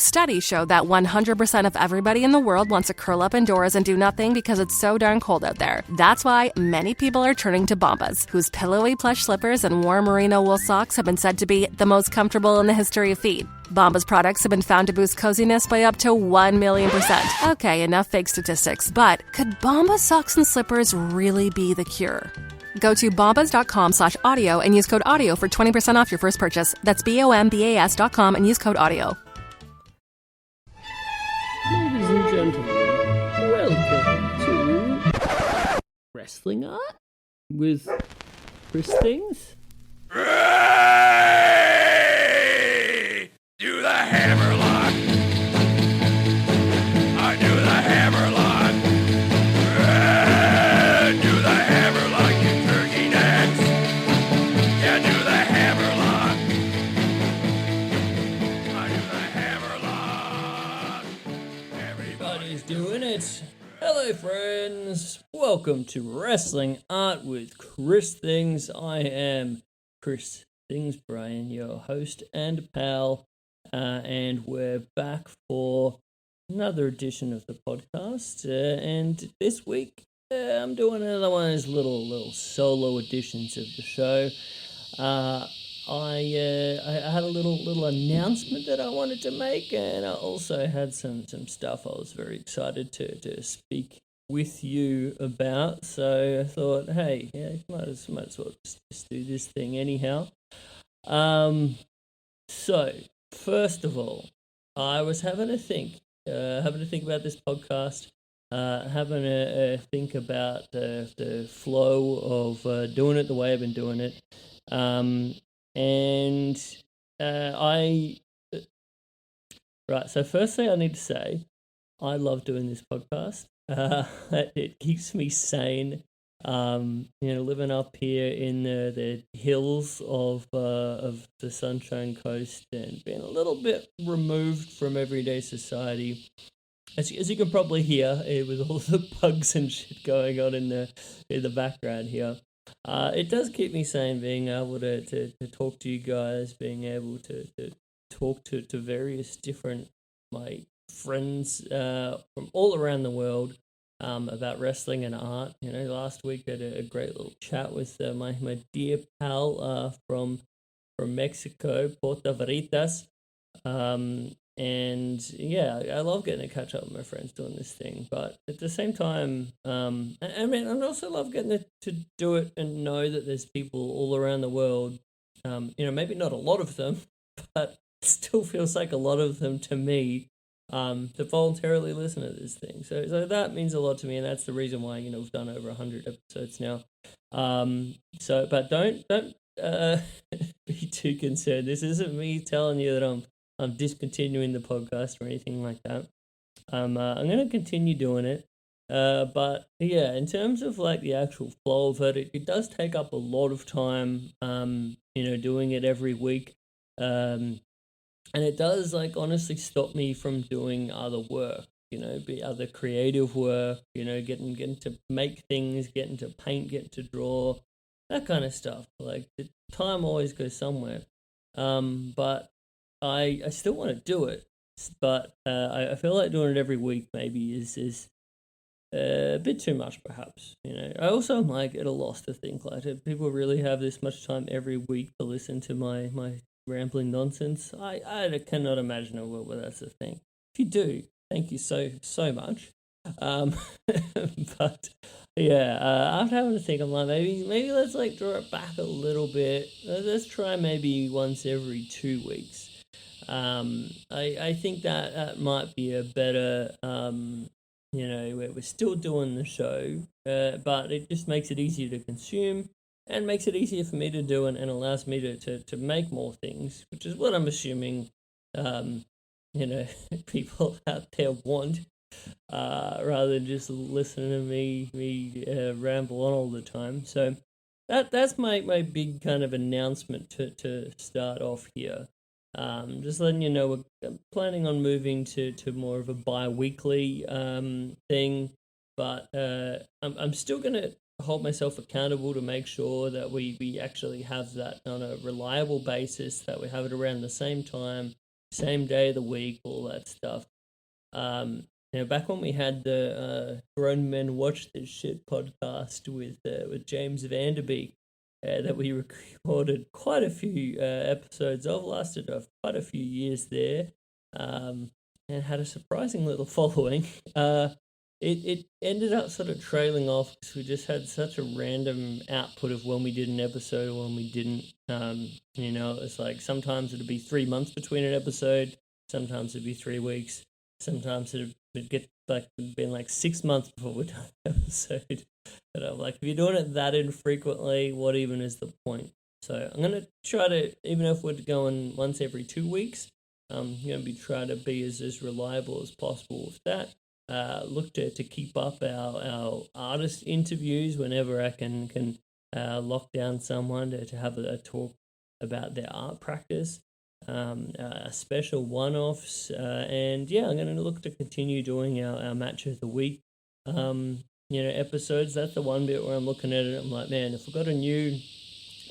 Studies show that 100% of everybody in the world wants to curl up indoors and do nothing because it's so darn cold out there. That's why many people are turning to Bombas, whose pillowy plush slippers and warm merino wool socks have been said to be the most comfortable in the history of feet. Bombas products have been found to boost coziness by up to 1,000,000%. Okay, enough fake statistics, but could Bombas socks and slippers really be the cure? Go to bombas.com/audio and use code AUDIO for 20% off your first purchase. That's BOMBAS.com and use code AUDIO. Ladies and gentlemen, welcome to Wrestling Art with Chris Things. Ray! Do the hammerlock! I do the hammerlock! Ray! Do the hammerlock, you turkey necks! Yeah, do the hammerlock! I do the hammerlock! Everybody's doing it. Hello, friends. Welcome to Wrestling Art with Chris Things. I am Chris Things Brian, your host and pal, and we're back for another edition of the podcast. And this week, I'm doing another one of those little solo editions of the show. I had a little announcement that I wanted to make, and I also had some stuff I was very excited to speak with you about. So I thought, hey, yeah, might as well just do this thing anyhow. So first of all, I was having a think about this podcast, having a think about the flow of doing it the way I've been doing it. Right, so firstly I need to say I love doing this podcast. It keeps me sane. Living up here in the hills of the Sunshine Coast and being a little bit removed from everyday society. As you can probably hear, with all the bugs and shit going on in the background here. It does keep me sane being able to talk to you guys, being able to talk to various different my friends from all around the world about wrestling and art. Last week I had a great little chat with my dear pal from Mexico, Puerto Veritas. And yeah, I love getting to catch up with my friends doing this thing, but at the same time, I also love getting to do it and know that there's people all around the world, maybe not a lot of them, but it still feels like a lot of them to me, to voluntarily listen to this thing. So that means a lot to me, and that's the reason why, we've done over 100 episodes now. But don't be too concerned. This isn't me telling you that I'm discontinuing the podcast or anything like that. I'm going to continue doing it. But yeah, in terms of like the actual flow of it does take up a lot of time, doing it every week. And it does honestly stop me from doing other work, be other creative work, getting to make things, getting to paint, getting to draw, that kind of stuff. Like the time always goes somewhere. But I still want to do it, but I feel like doing it every week maybe is a bit too much, perhaps. I also am at a loss to think if people really have this much time every week to listen to my rambling nonsense. I cannot imagine a world where that's a thing. If you do, thank you so much. But yeah, after having to think, I'm maybe let's draw it back a little bit. Let's try maybe once every 2 weeks. I think that might be a better, we're still doing the show, but it just makes it easier to consume and makes it easier for me to do and allows me to make more things, which is what I'm assuming, people out there want, rather than just listening to me ramble on all the time. So that's my big kind of announcement to start off here. Just letting you know we're planning on moving to more of a bi-weekly thing, but I'm still going to hold myself accountable to make sure that we actually have that on a reliable basis, that we have it around the same time, same day of the week, all that stuff. Back when we had the Grown Men Watch This Shit podcast with James Vanderbeek, that we recorded quite a few episodes of, lasted quite a few years there, and had a surprising little following. It ended up sort of trailing off because we just had such a random output of when we did an episode or when we didn't. It's like sometimes it'd be 3 months between an episode, sometimes it'd be 3 weeks, sometimes it'd been like 6 months before we'd done an episode. And I'm like, if you're doing it that infrequently, what even is the point? So I'm gonna try to, even if we're going once every 2 weeks, I'm gonna try to be as reliable as possible with that. Look to keep up our artist interviews whenever I can lock down someone to have a talk about their art practice, special one-offs, and I'm going to look to continue doing our match of the week episodes. That's the one bit where I'm looking at it, I'm like, man, if I've got a new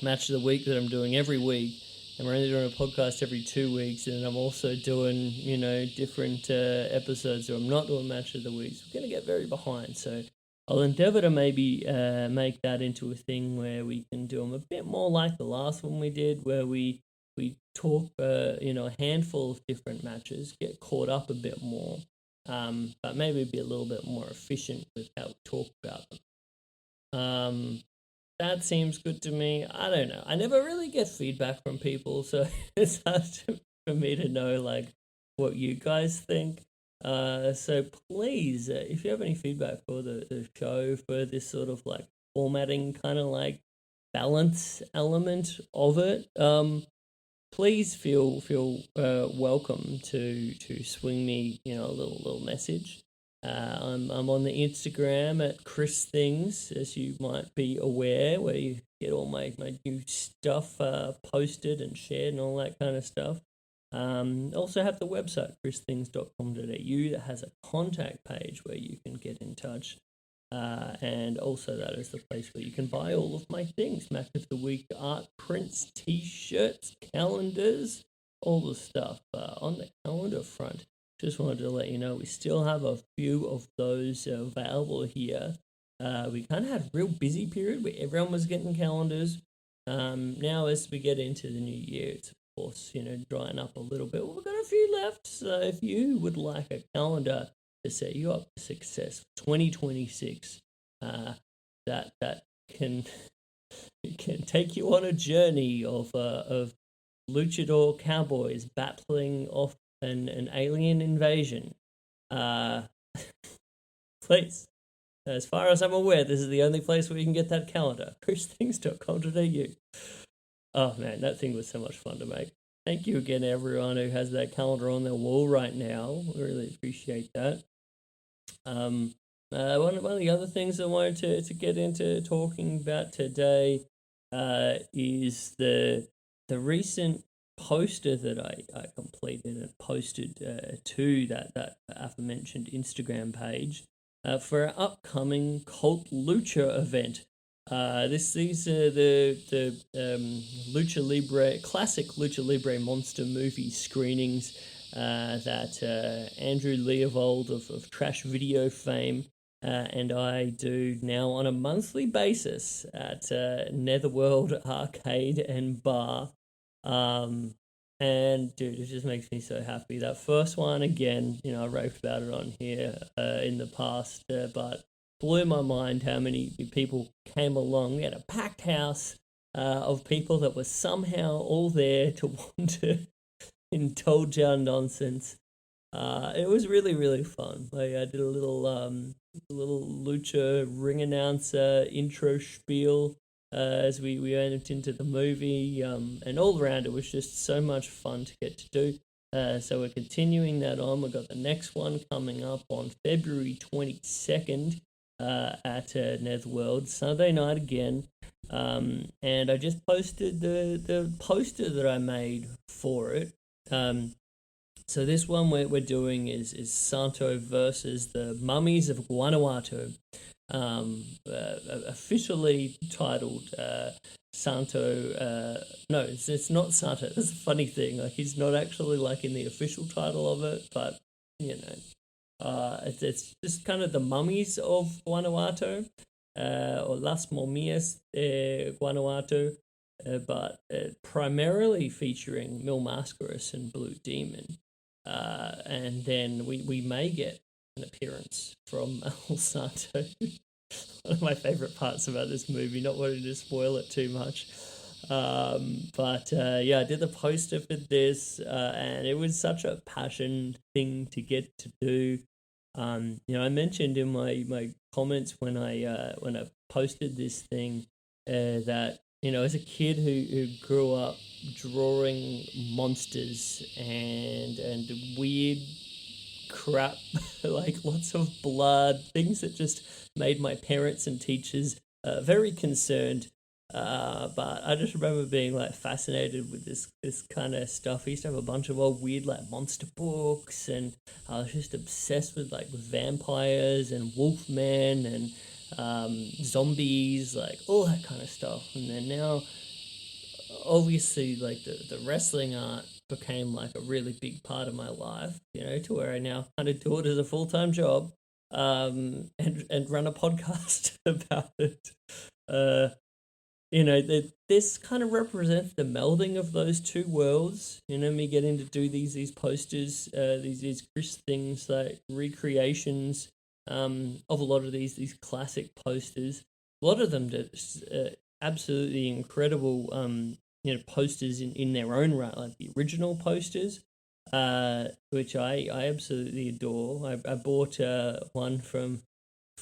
match of the week that I'm doing every week, and we're only doing a podcast every 2 weeks, and I'm also doing, different episodes, or I'm not doing match of the weeks, we're going to get very behind. So I'll endeavour to maybe make that into a thing where we can do them a bit more like the last one we did, where we talk, a handful of different matches, get caught up a bit more, but maybe be a little bit more efficient with how we talk about them. That seems good to me. I don't know. I never really get feedback from people, so it's hard for me to know like what you guys think. So please, if you have any feedback for the show, for this sort of like formatting kind of like balance element of it, please feel welcome to swing me a little message. I'm on the Instagram at Chris Things, as you might be aware, where you get all my new stuff posted and shared and all that kind of stuff. Also have the website christhings.com.au that has a contact page where you can get in touch. And also that is the place where you can buy all of my things, Match of the Week, art prints, t-shirts, calendars, all the stuff on the calendar front. Just wanted to let you know we still have a few of those available here. We kind of had a real busy period where everyone was getting calendars. Now as we get into the new year, it's of course, drying up a little bit. Well, we've got a few left, so if you would like a calendar to set you up for success for 2026, that can take you on a journey of luchador cowboys battling off an alien invasion. Please, as far as I'm aware, this is the only place where you can get that calendar. christhings.com.au. Oh man, that thing was so much fun to make. Thank you again, everyone who has that calendar on their wall right now. We really appreciate that. One of the other things I wanted to get into talking about today is the recent poster that I completed and posted to that aforementioned Instagram page for our upcoming Cult Lucha event. These are the Lucha Libre, classic Lucha Libre monster movie screenings that Andrew Leovold of Trash Video fame and I do now on a monthly basis at Netherworld Arcade and Bar. And dude, it just makes me so happy. That first one, again, I raved about it on here in the past, but blew my mind how many people came along. We had a packed house of people that were somehow all there to want to indulge our nonsense. It was really, really fun. I did a little lucha ring announcer intro spiel as we went into the movie, and all around it was just so much fun to get to do. So we're continuing that on. We've got the next one coming up on February 22nd at Netherworld, Sunday night again. And I just posted the poster that I made for it. So this one we're doing is Santo versus the Mummies of Guanajuato. officially titled Santo. No, it's not Santo. That's a funny thing. Like, he's not actually like in the official title of it, but you know, it's just kind of the mummies of Guanajuato, or Las Momias de Guanajuato, but primarily featuring Mil Mascaras and Blue Demon. And then we may get an appearance from El Santo. One of my favorite parts about this movie, not wanting to spoil it too much. But yeah, I did the poster for this, and it was such a passion thing to get to do. You know, I mentioned in my comments when I posted this thing, that, you know, as a kid who grew up drawing monsters and weird crap, like lots of blood, things that just made my parents and teachers very concerned. But I just remember being like fascinated with this kind of stuff. I used to have a bunch of old weird like monster books, and I was just obsessed with like vampires and wolfmen and zombies, like all that kind of stuff. And then now, obviously, like the wrestling art became like a really big part of my life, you know, to where I now kind of do it as a full-time job, and run a podcast about it. You know, this kind of represents the melding of those two worlds. You know, me getting to do these posters, these Chris things, like recreations of a lot of these classic posters. A lot of them just absolutely incredible, you know, posters in their own right, like the original posters, which I absolutely adore. I bought one from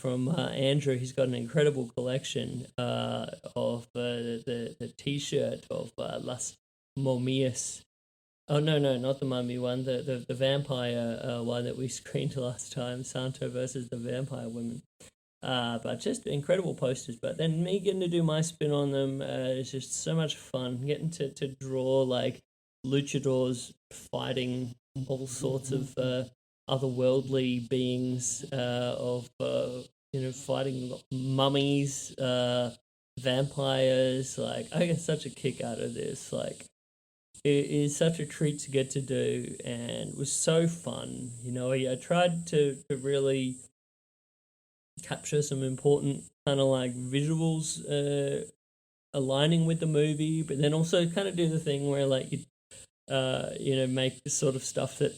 Andrew. He's got an incredible collection of the T-shirt of Las Momias. Oh no, not the mummy one, the vampire one that we screened last time, Santo versus the Vampire Women. But just incredible posters. But then me getting to do my spin on them is just so much fun. Getting to draw like luchadores fighting all sorts of otherworldly beings, of you know, fighting mummies, vampires. Like, I get such a kick out of this. Like, it is such a treat to get to do, and it was so fun. You know, I tried to really capture some important kind of like visuals aligning with the movie, but then also kind of do the thing where like you know, make the sort of stuff that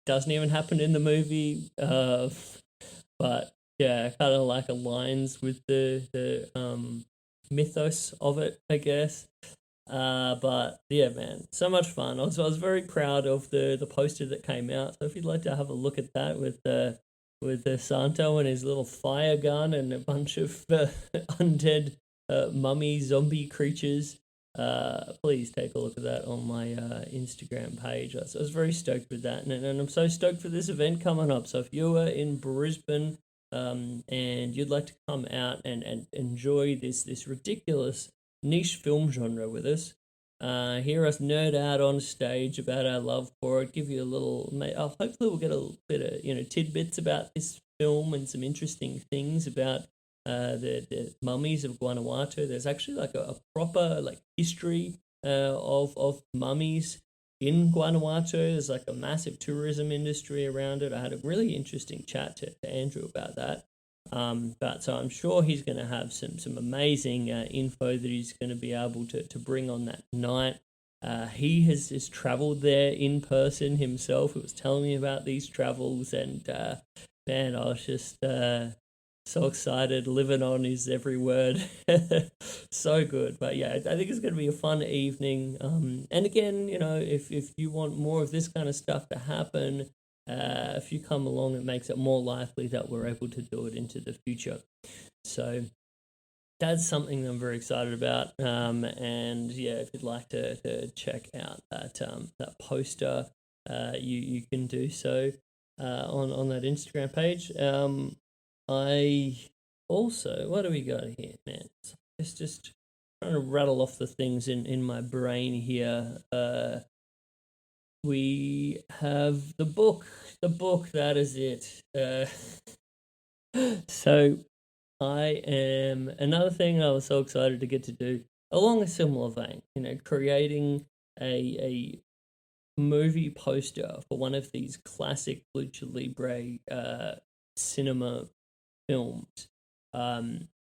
doesn't even happen in the movie, but yeah, kind of like aligns with the mythos of it, I guess. But yeah, man, so much fun. I was very proud of the poster that came out. So if you'd like to have a look at that with Santo and his little fire gun and a bunch of undead mummy zombie creatures, please take a look at that on my Instagram page. I was very stoked with that, and I'm so stoked for this event coming up. So if you are in Brisbane, and you'd like to come out and enjoy this ridiculous niche film genre with us, hear us nerd out on stage about our love for it, give you a little, hopefully we'll get a bit of, you know, tidbits about this film and some interesting things about the mummies of Guanajuato. There's actually like a proper like history of mummies in Guanajuato. There's like a massive tourism industry around it. I had a really interesting chat to Andrew about that. But so I'm sure he's going to have some amazing info that he's going to be able to bring on that night. He has traveled there in person himself. He was telling me about these travels, and man, I was just so excited, living on his every word. So good. But yeah, I think it's going to be a fun evening. And again, you know, if you want more of this kind of stuff to happen, if you come along, it makes it more likely that we're able to do it into the future. So that's something I'm very excited about. And yeah, if you'd like to check out that poster, you can do so on that Instagram page. I also, what do we got here, man? It's just trying to rattle off the things in my brain here. We have the book, that is it. So Another thing I was so excited to get to do along a similar vein, creating a movie poster for one of these classic Lucha Libre cinema films.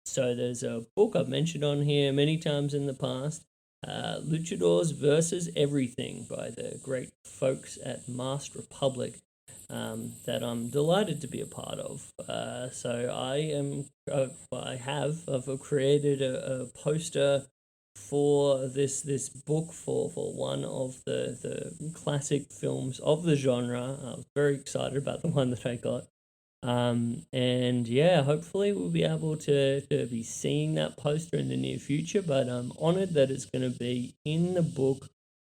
So there's a book I've mentioned on here many times in the past, Luchadores versus Everything by the great folks at Masked Republic, that I'm delighted to be a part of. So I've created a poster for this book for one of the classic films of the genre. I was very excited about the one that I got. And yeah, hopefully we'll be able to be seeing that poster in the near future, but I'm honored that it's going to be in the book.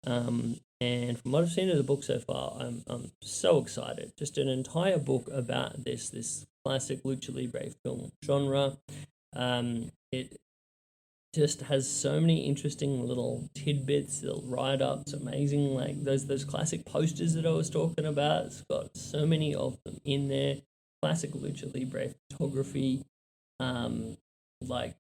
And from what I've seen of the book so far, I'm so excited. Just an entire book about this classic Lucha Libre film genre. It just has so many interesting little tidbits, little write-ups, amazing, like those classic posters that I was talking about. It's got so many of them in there. Classic Lucha Libre photography, like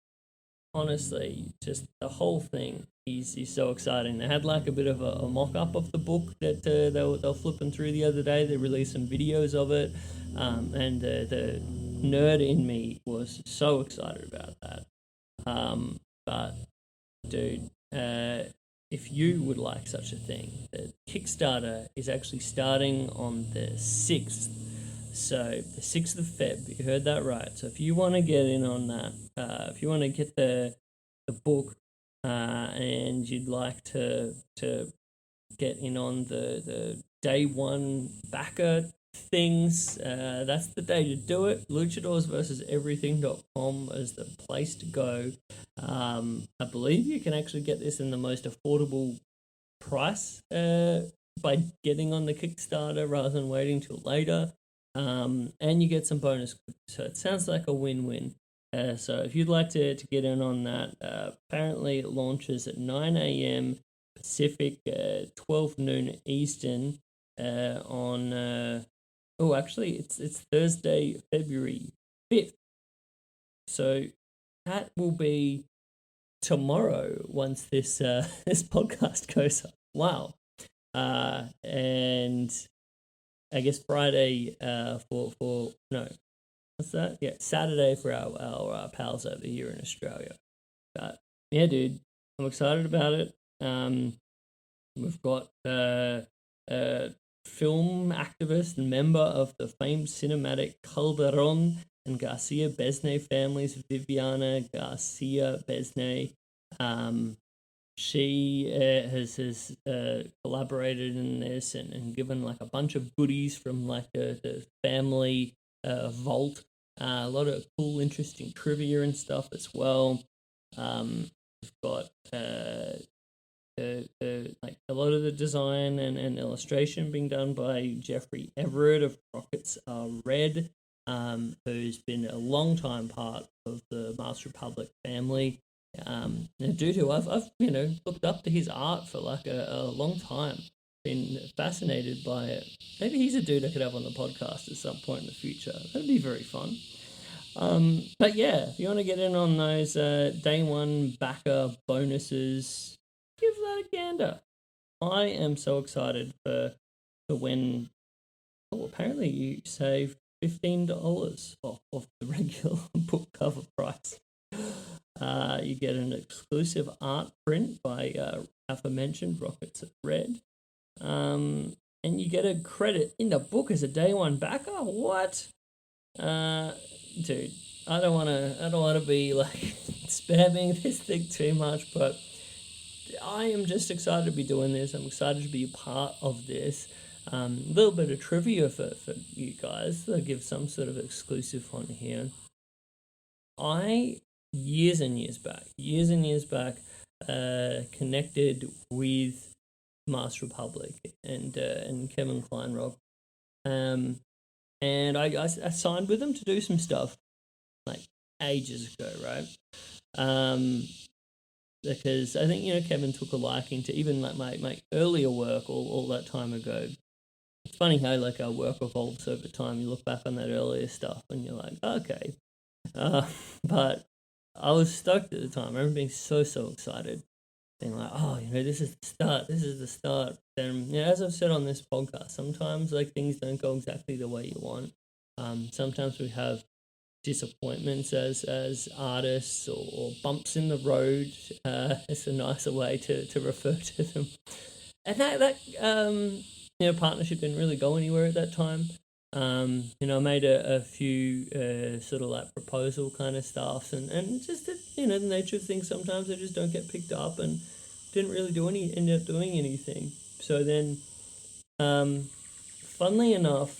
honestly, just the whole thing is so exciting. They had like a bit of a mock-up of the book that they were flipping through the other day. They released some videos of it, and the nerd in me was so excited about that. But dude, if you would like such a thing, the Kickstarter is actually starting on the 6th. So the 6th of Feb, you heard that right. So if you want to get in on that, if you want to get the book, and you'd like to get in on the day one backer things, that's the day to do it. Luchadores versus everything.com is the place to go. I believe you can actually get this in the most affordable price by getting on the Kickstarter rather than waiting till later. And you get some bonus codes. So it sounds like a win-win. So if you'd like to get in on that, apparently it launches at 9 a.m. Pacific, 12 noon Eastern on... actually, it's Thursday, February 5th. So that will be tomorrow once this this podcast goes up. Wow. And I guess Friday for no, what's that? Yeah, Saturday for our pals over here in Australia. But yeah, dude, I'm excited about it. We've got film activist and member of the famed cinematic Calderon and Garcia Besne families, Viviana Garcia Besne. She has collaborated in this and given like a bunch of goodies from like the family vault. A lot of cool, interesting trivia and stuff as well. We've got like a lot of the design and illustration being done by Jeffrey Everett of Rockets Are Red, who's been a long time part of the Masked Republic family. Due to I've looked up to his art for like a long time, been fascinated by it. Maybe he's a dude I could have on the podcast at some point in the future. That'd be very fun. But yeah, if you want to get in on those day one backer bonuses, give that a gander. I am so excited for when apparently you save $15 off the regular book cover price. You get an exclusive art print by aforementioned Rockets at Red, and you get a credit in the book as a day one backer. What, dude? I don't want to be like spamming this thing too much, but I am just excited to be doing this. I'm excited to be a part of this. A little bit of trivia for you guys. I'll give some sort of exclusive on here. Years and years back, connected with Masked Republic and Kevin Kleinrock, and I signed with them to do some stuff like ages ago, right? Because I think Kevin took a liking to even like my earlier work all that time ago. It's funny how like our work evolves over time. You look back on that earlier stuff and you're like, okay, But I was stoked at the time. I remember being so excited, being like, oh, this is the start. This is the start. And as I've said on this podcast, sometimes like things don't go exactly the way you want. Sometimes we have disappointments as artists, or bumps in the road. It's a nicer way to refer to them. And that partnership didn't really go anywhere at that time. I made a few sort of like proposal kind of stuff, and just the nature of things, sometimes they just don't get picked up, and didn't really end up doing anything. So then, funnily enough,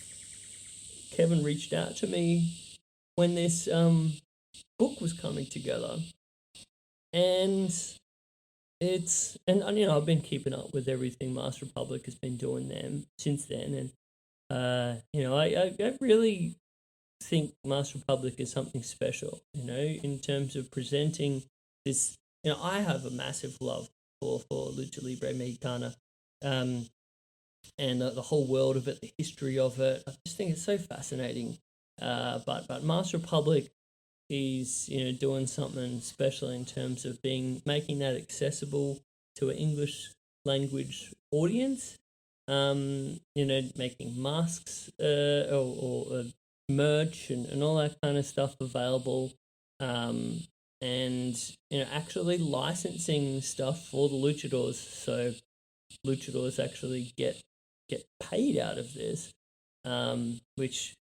Kevin reached out to me when this book was coming together, and I've been keeping up with everything Master Republic has been doing them since then, and I really think Master Republic is something special, in terms of presenting this. I have a massive love for Lucha Libre Mexicana, and the whole world of it, the history of it. I just think it's so fascinating. But Master Republic is doing something special in terms of making that accessible to an English language audience. Making masks or merch and all that kind of stuff available, and actually licensing stuff for the luchadors, so luchadors actually get paid out of this, which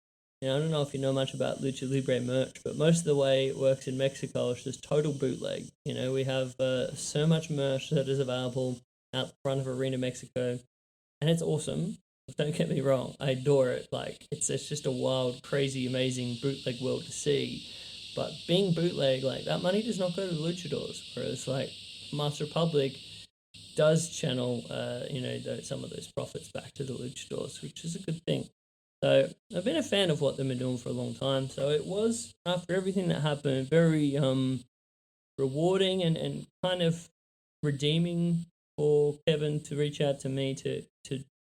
I don't know if you know much about Lucha Libre merch, but most of the way it works in Mexico is just total bootleg. We have so much merch that is available out front of Arena Mexico, and it's awesome. Don't get me wrong, I adore it. Like it's just a wild, crazy, amazing bootleg world to see. But being bootleg, like that money does not go to the luchadors, whereas like Master Republic does channel, some of those profits back to the luchadors, which is a good thing. So I've been a fan of what they've been doing for a long time. So it was, after everything that happened, very rewarding and kind of redeeming for Kevin to reach out to me to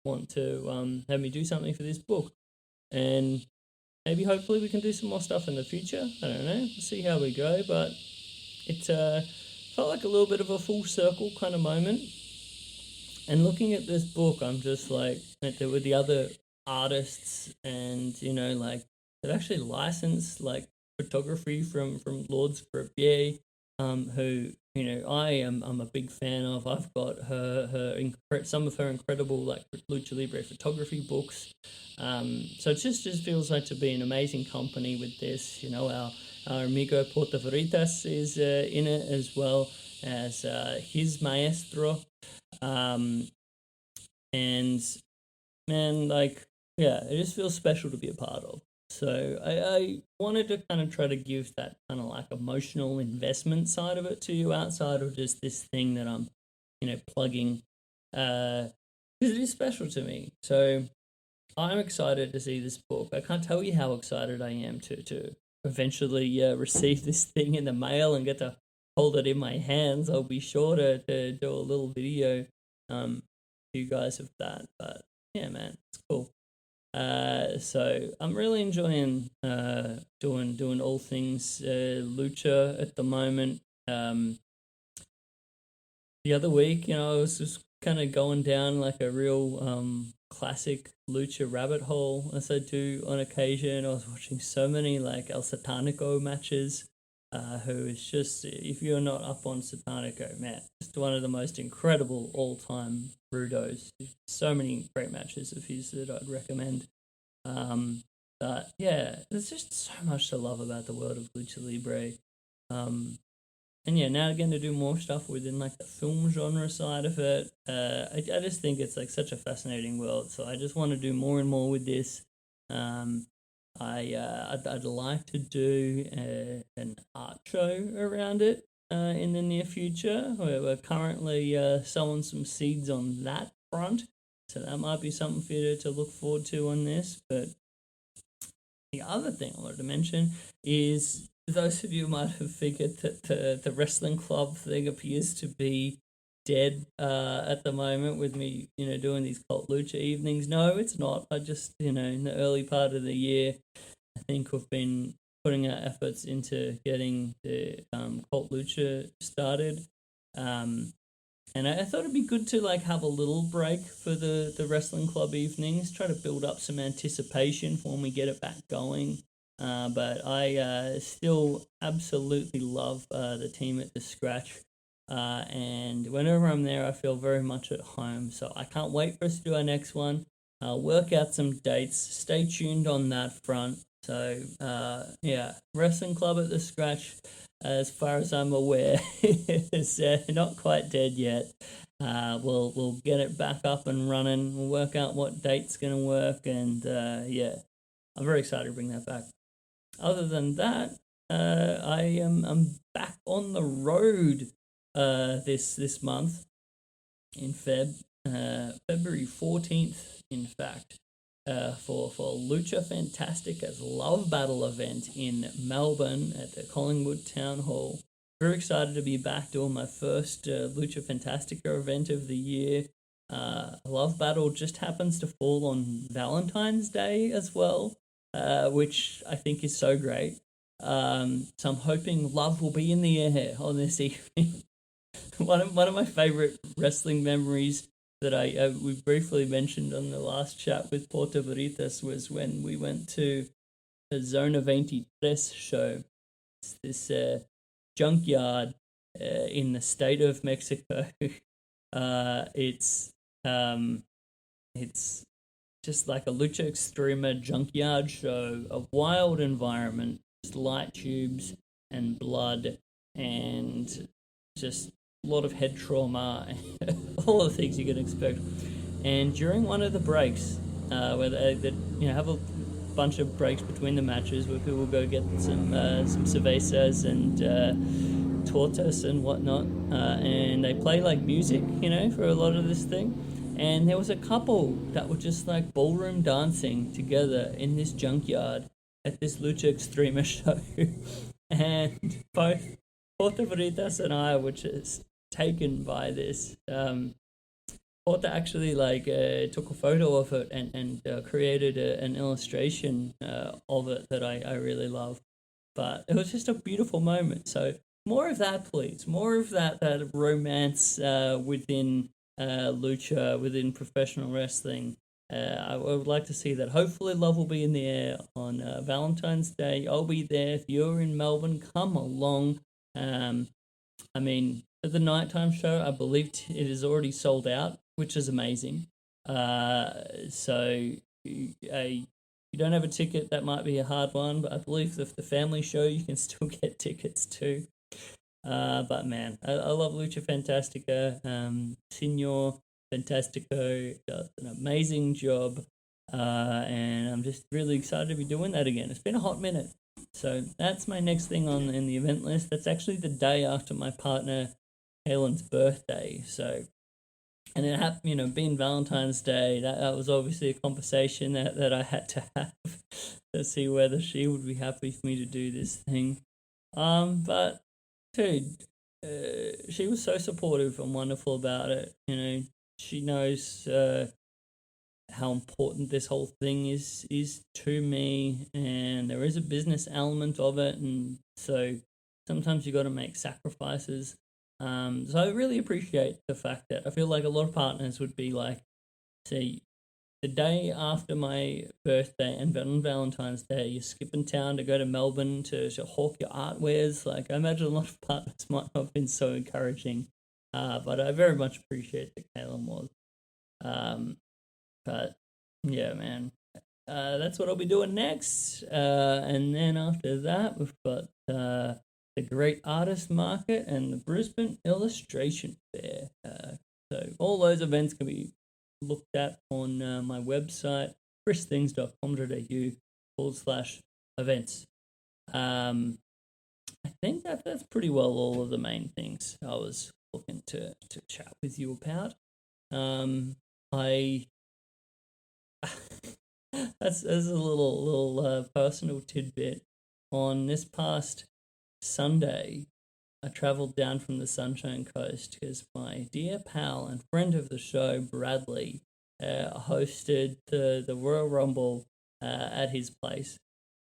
want to have me do something for this book. And maybe hopefully we can do some more stuff in the future. I don't know. We'll see how we go. But it felt like a little bit of a full circle kind of moment. And looking at this book, I'm just like, there were the other artists, and they've actually licensed like photography from Lourdes Berbier, who I'm a big fan of. I've got some of her incredible like Lucha Libre photography books. So it just feels like to be an amazing company with this. Our amigo Porta Veritas is in it, as well as his maestro, and man, like, yeah, it just feels special to be a part of. So I wanted to kind of try to give that kind of like emotional investment side of it to you, outside of just this thing that I'm, plugging, because it is special to me. So I'm excited to see this book. I can't tell you how excited I am to eventually receive this thing in the mail and get to hold it in my hands. I'll be sure to do a little video for you guys of that. But yeah, man, it's cool. So I'm really enjoying doing all things lucha at the moment. The other week, I was just kind of going down like a real classic lucha rabbit hole, as I do on occasion. I was watching so many like El Satanico matches. Who is just, if you're not up on Satanico, man, just one of the most incredible all-time rudos. So many great matches of his that I'd recommend. But yeah, there's just so much to love about the world of Lucha Libre. And yeah, now again to do more stuff within like the film genre side of it. I just think it's like such a fascinating world. So I just want to do more and more with this. I'd like to do an art show around it in the near future. We're currently sowing some seeds on that front, so that might be something for you to look forward to on this. But the other thing I wanted to mention is, those of you might have figured that the wrestling club thing appears to be dead at the moment with me, doing these Cult Lucha evenings. No, it's not. I just, in the early part of the year, I think we've been putting our efforts into getting the Cult Lucha started. And I thought it'd be good to like have a little break for the wrestling club evenings, try to build up some anticipation for when we get it back going. But I still absolutely love the team at the Scratch. And whenever I'm there, I feel very much at home. So I can't wait for us to do our next one. Work out some dates. Stay tuned on that front. So yeah, Wrestling Club at the Scratch, as far as I'm aware, is not quite dead yet. We'll get it back up and running. We'll work out what date's gonna work, and yeah, I'm very excited to bring that back. Other than that, I'm back on the road this month in February 14th, in fact, for Lucha Fantastica's Love Battle event in Melbourne at the Collingwood Town Hall. Very excited to be back doing my first Lucha Fantastica event of the year. Love Battle just happens to fall on Valentine's Day as well, which I think is so great. So I'm hoping love will be in the air on this evening. One of my favorite wrestling memories that we briefly mentioned on the last chat with Porta Veritas was when we went to the Zona 23 show. It's this junkyard in the state of Mexico. It's just like a Lucha Extrema junkyard show, a wild environment, just light tubes and blood and just a lot of head trauma, all the things you can expect. And during one of the breaks, where they have a bunch of breaks between the matches where people go get some cervezas and tortas and whatnot, and they play like music, for a lot of this thing. And there was a couple that were just like ballroom dancing together in this junkyard at this Lucha Extrema show. And both Porta Veritas and I were just taken by this. Porta actually took a photo of it and created an illustration of it that I really love. But it was just a beautiful moment. So more of that, please. More of that romance within lucha, within professional wrestling. I would like to see that. Hopefully love will be in the air on Valentine's Day. I'll be there. If you're in Melbourne, come along. For the nighttime show, I believe it is already sold out, which is amazing. So you don't have a ticket, that might be a hard one, but I believe the family show, you can still get tickets too. But man, I love Lucha Fantastica. Senor Fantastico does an amazing job, and I'm just really excited to be doing that again. It's been a hot minute. So that's my next thing in the event list. That's actually the day after my partner Kalen's birthday. So, and it happened, being Valentine's Day, that was obviously a conversation that I had to have to see whether she would be happy for me to do this thing. But dude, she was so supportive and wonderful about it. She knows how important this whole thing is to me, and there is a business element of it, and so sometimes you got to make sacrifices. So I really appreciate the fact that I feel like a lot of partners would be like, say, the day after my birthday and on Valentine's Day, you're skipping town to go to Melbourne to hawk your artwares. Like, I imagine a lot of partners might not have been so encouraging, but I very much appreciate that Kalen was. But yeah, man, that's what I'll be doing next. And then after that, we've got the Great Artist Market and the Brisbane Illustration Fair. So all those events can be looked at on my website, christhings.com.au/events. I think that's pretty well all of the main things I was looking to chat with you about. That's a little personal tidbit. On this past Sunday, I travelled down from the Sunshine Coast because my dear pal and friend of the show, Bradley, hosted the Royal Rumble at his place.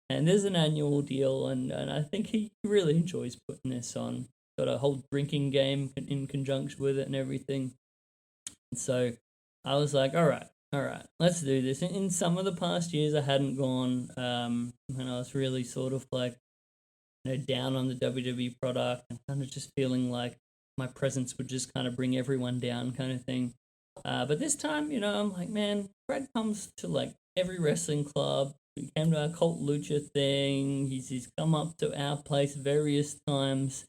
And there's an annual deal, and I think he really enjoys putting this on. Got a whole drinking game in conjunction with it and everything. And so I was like, all right, let's do this. In some of the past years, I hadn't gone, and I was really sort of like, down on the WWE product and kind of just feeling like my presence would just kind of bring everyone down kind of thing. But this time, I'm like, man, Brad comes to like every wrestling club. He came to our Cult Lucha thing. He's come up to our place various times.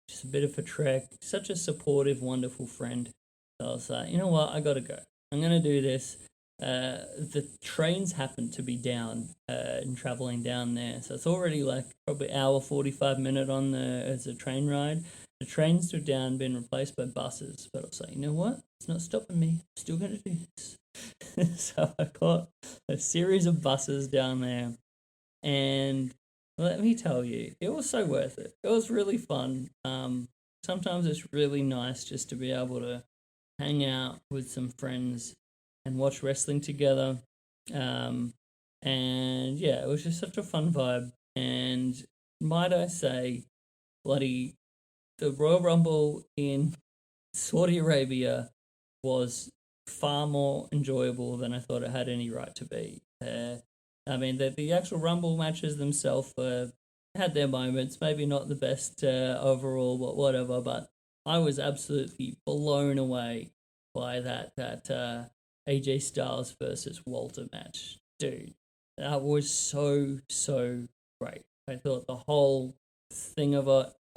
Just a bit of a trek. Such a supportive, wonderful friend. So I was like, you know what? I got to go. I'm going to do this. The trains happen to be down and traveling down there. So it's already like probably hour 45-minute on as a train ride. The trains are down, been replaced by buses. But I was like, you know what? It's not stopping me. I'm still going to do this. So I got a series of buses down there. And let me tell you, it was so worth it. It was really fun. Sometimes it's really nice just to be able to hang out with some friends and watch wrestling together. And yeah, it was just such a fun vibe. And might I say, bloody, the Royal Rumble in Saudi Arabia was far more enjoyable than I thought it had any right to be. I mean, the actual Rumble matches themselves had their moments, maybe not the best overall, but whatever. But I was absolutely blown away by that AJ Styles versus Walter match. Dude, that was so great. I thought the whole thing of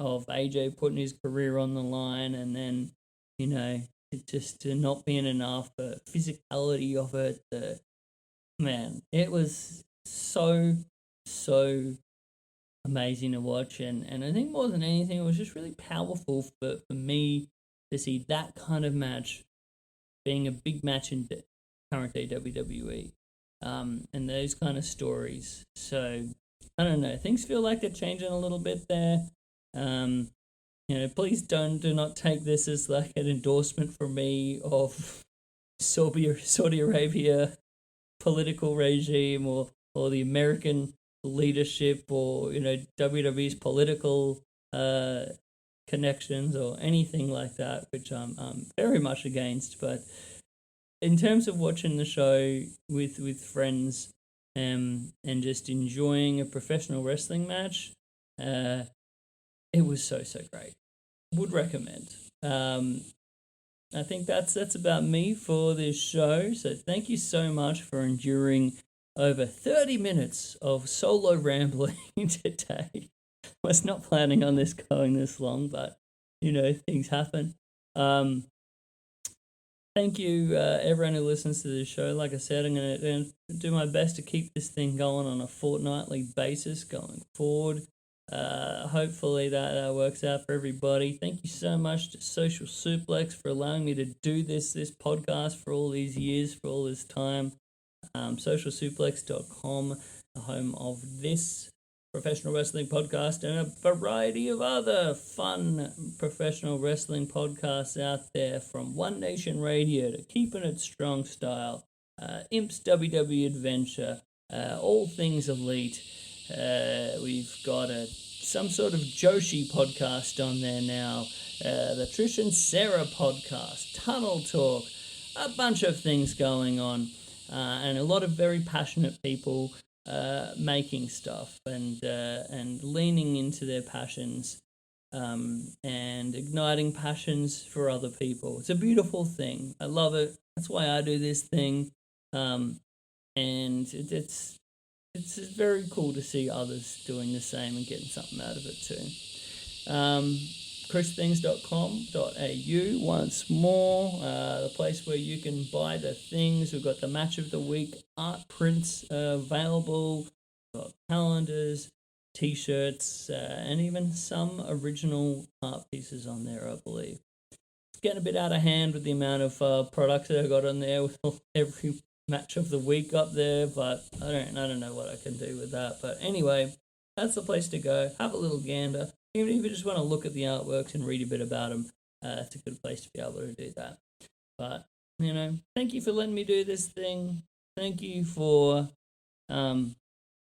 AJ putting his career on the line, and then, it just not being enough, the physicality of it, man, it was so amazing to watch. And I think more than anything, it was just really powerful for me to see that kind of match being a big match in current day WWE, and those kind of stories. So I don't know, things feel like they're changing a little bit there. Please do not take this as like an endorsement from me of Saudi Arabia political regime or the American leadership or WWE's political connections or anything like that, which I'm very much against. But in terms of watching the show with friends and just enjoying a professional wrestling match, it was so great. Would recommend. I think that's about me for this show. So thank you so much for enduring over 30 minutes of solo rambling today. Was not planning on this going this long, but things happen. Thank you, everyone who listens to this show. Like I said, I'm going to do my best to keep this thing going on a fortnightly basis going forward. Hopefully that works out for everybody. Thank you so much to Social Suplex for allowing me to do this podcast for all these years, for all this time. Socialsuplex.com, the home of this professional wrestling podcast and a variety of other fun professional wrestling podcasts out there, from One Nation Radio to Keeping It Strong Style, Imp's WWE Adventure, all things elite. We've got some sort of Joshi podcast on there now, the Trish and Sarah podcast, Tunnel Talk, a bunch of things going on, and a lot of very passionate people making stuff and leaning into their passions and igniting passions for other people. It's a beautiful thing. I love it. That's why I do this thing, and it's very cool to see others doing the same and getting something out of it too. christhings.com.au once more, the place where you can buy the things. We've got the match of the week art prints available. We've got calendars, t-shirts, and even some original art pieces on there, I believe. It's getting a bit out of hand with the amount of products that I got on there with every match of the week up there, but I don't know what I can do with that. But anyway, that's the place to go. Have a little gander. Even if you just want to look at the artworks and read a bit about them, it's a good place to be able to do that. But thank you for letting me do this thing. Thank you for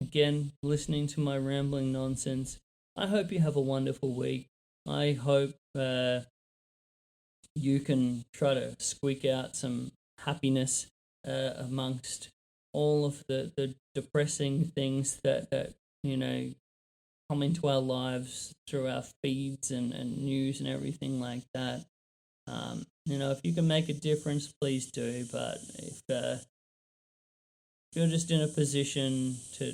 again, listening to my rambling nonsense. I hope you have a wonderful week. I hope you can try to squeak out some happiness amongst all of the depressing things that come into our lives through our feeds and news and everything like that. If you can make a difference, please do. But if you're just in a position to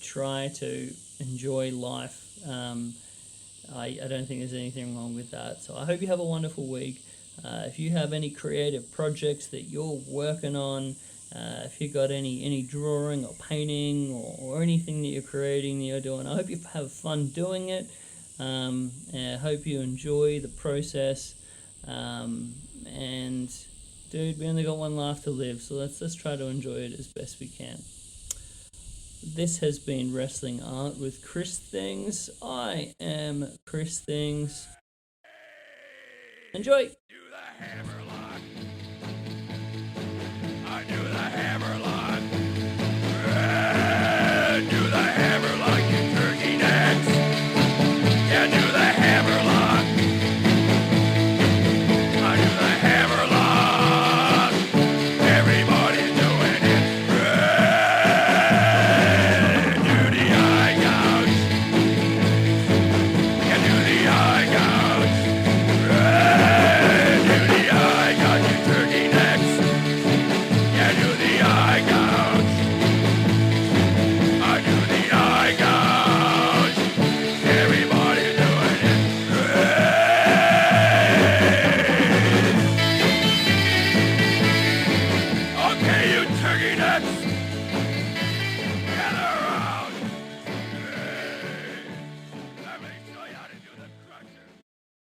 try to enjoy life, I don't think there's anything wrong with that. So I hope you have a wonderful week. If you have any creative projects that you're working on, if you got any drawing or painting or anything that you're creating that you're doing, I hope you have fun doing it. I hope you enjoy the process. And dude, we only got one life to live, so let's try to enjoy it as best we can. This has been Wrestling Art with Chris Things. I am Chris Things. Enjoy! Do the hammer